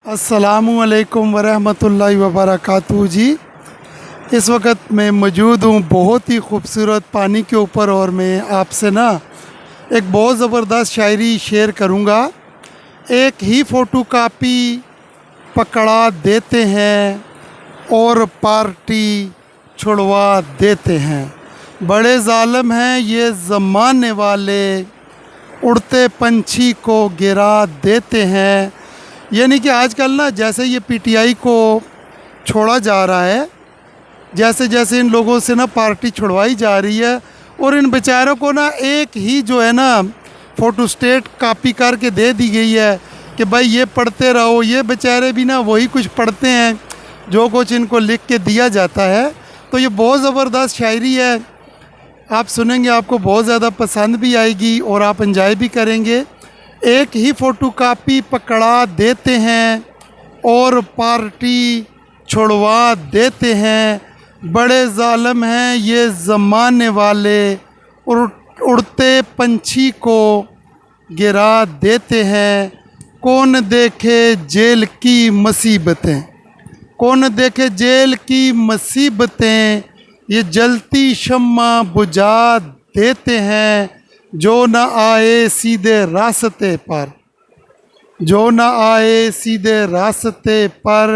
अस्सलामुअलैकुम वरहमतुल्लाहि वबरकातुहू जी। इस वक्त मैं मौजूद हूँ बहुत ही खूबसूरत पानी के ऊपर और मैं आपसे ना एक बहुत ज़बरदस्त शायरी शेयर करूँगा। एक ही फ़ोटो कापी पकड़ा देते हैं और पार्टी छुड़वा देते हैं। बड़े ज़ालिम हैं ये ज़माने वाले, उड़ते पंछी को गिरा देते हैं। यानी कि आजकल ना जैसे ये पीटीआई को छोड़ा जा रहा है, जैसे जैसे इन लोगों से ना पार्टी छुड़वाई जा रही है और इन बेचारों को ना एक ही जो है ना फ़ोटोस्टेट कॉपी करके दे दी गई है कि भाई ये पढ़ते रहो। ये बेचारे भी ना वही कुछ पढ़ते हैं जो कुछ इनको लिख के दिया जाता है। तो ये बहुत ज़बरदस्त शायरी है, आप सुनेंगे आपको बहुत ज़्यादा पसंद भी आएगी और आप एंजॉय भी करेंगे। एक ही फ़ोटो कापी पकड़ा देते हैं और पार्टी छुड़वा देते हैं। बड़े ज़ालिम हैं ये ज़माने वाले, उड़ते पंछी को गिरा देते हैं। कौन देखे जेल की मुसीबतें, कौन देखे जेल की मुसीबतें, ये जलती शम्मा बुझा देते हैं। जो न आए सीधे रास्ते पर, जो न आए सीधे रास्ते पर,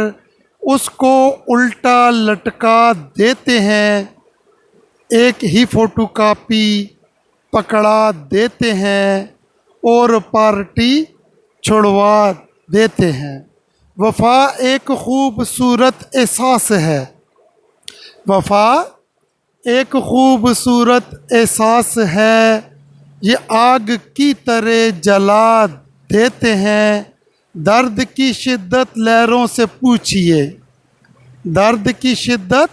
उसको उल्टा लटका देते हैं। एक ही फ़ोटो कापी पकड़ा देते हैं और पार्टी छुड़वा देते हैं। वफ़ा एक खूबसूरत एहसास है, वफ़ा एक खूबसूरत एहसास है, ये आग की तरह जला देते हैं। दर्द की शिद्दत लहरों से पूछिए, दर्द की शिद्दत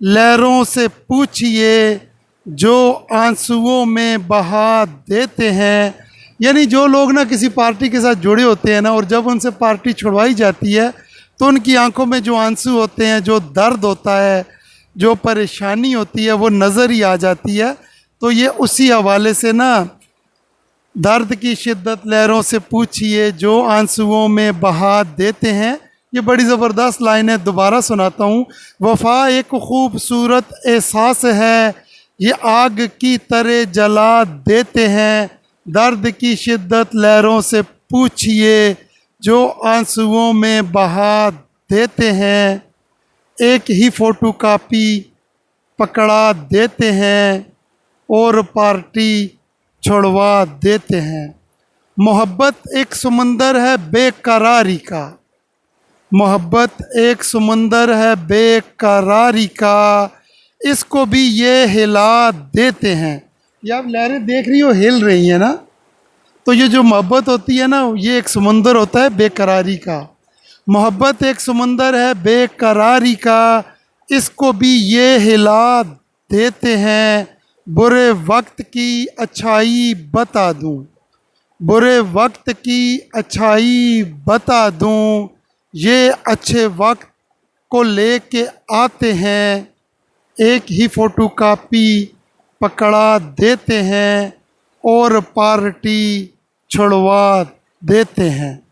लहरों से पूछिए, जो आंसुओं में बहा देते हैं। यानी जो लोग ना किसी पार्टी के साथ जुड़े होते हैं ना और जब उनसे पार्टी छुड़वाई जाती है तो उनकी आंखों में जो आंसू होते हैं, जो दर्द होता है, जो परेशानी होती है, वो नज़र ही आ जाती है। तो ये उसी हवाले से ना दर्द की शिद्दत लहरों से पूछिए, जो आंसुओं में बहा देते हैं। ये बड़ी ज़बरदस्त लाइन है, दोबारा सुनाता हूँ। वफ़ा एक खूबसूरत एहसास है, ये आग की तरह जला देते हैं। दर्द की शिद्दत लहरों से पूछिए, जो आंसुओं में बहा देते हैं। एक ही फ़ोटो कापी पकड़ा देते हैं और पार्टी छुड़वा देते हैं। मोहब्बत एक समंदर है बेकरारी का, मोहब्बत एक समंदर है बेकरारी का, इसको भी ये हिला देते हैं। ये आप लहरें देख रही हो हिल रही हैं ना, तो ये जो मोहब्बत होती है ना, ये एक समंदर होता है बेकरारी का। मोहब्बत एक समंदर है बेकरारी का, इसको भी ये हिला देते हैं। बुरे वक्त की अच्छाई बता दूं, बुरे वक्त की अच्छाई बता दूं, ये अच्छे वक्त को लेके आते हैं। एक ही फ़ोटो कापी पकड़ा देते हैं और पार्टी छुड़वा देते हैं।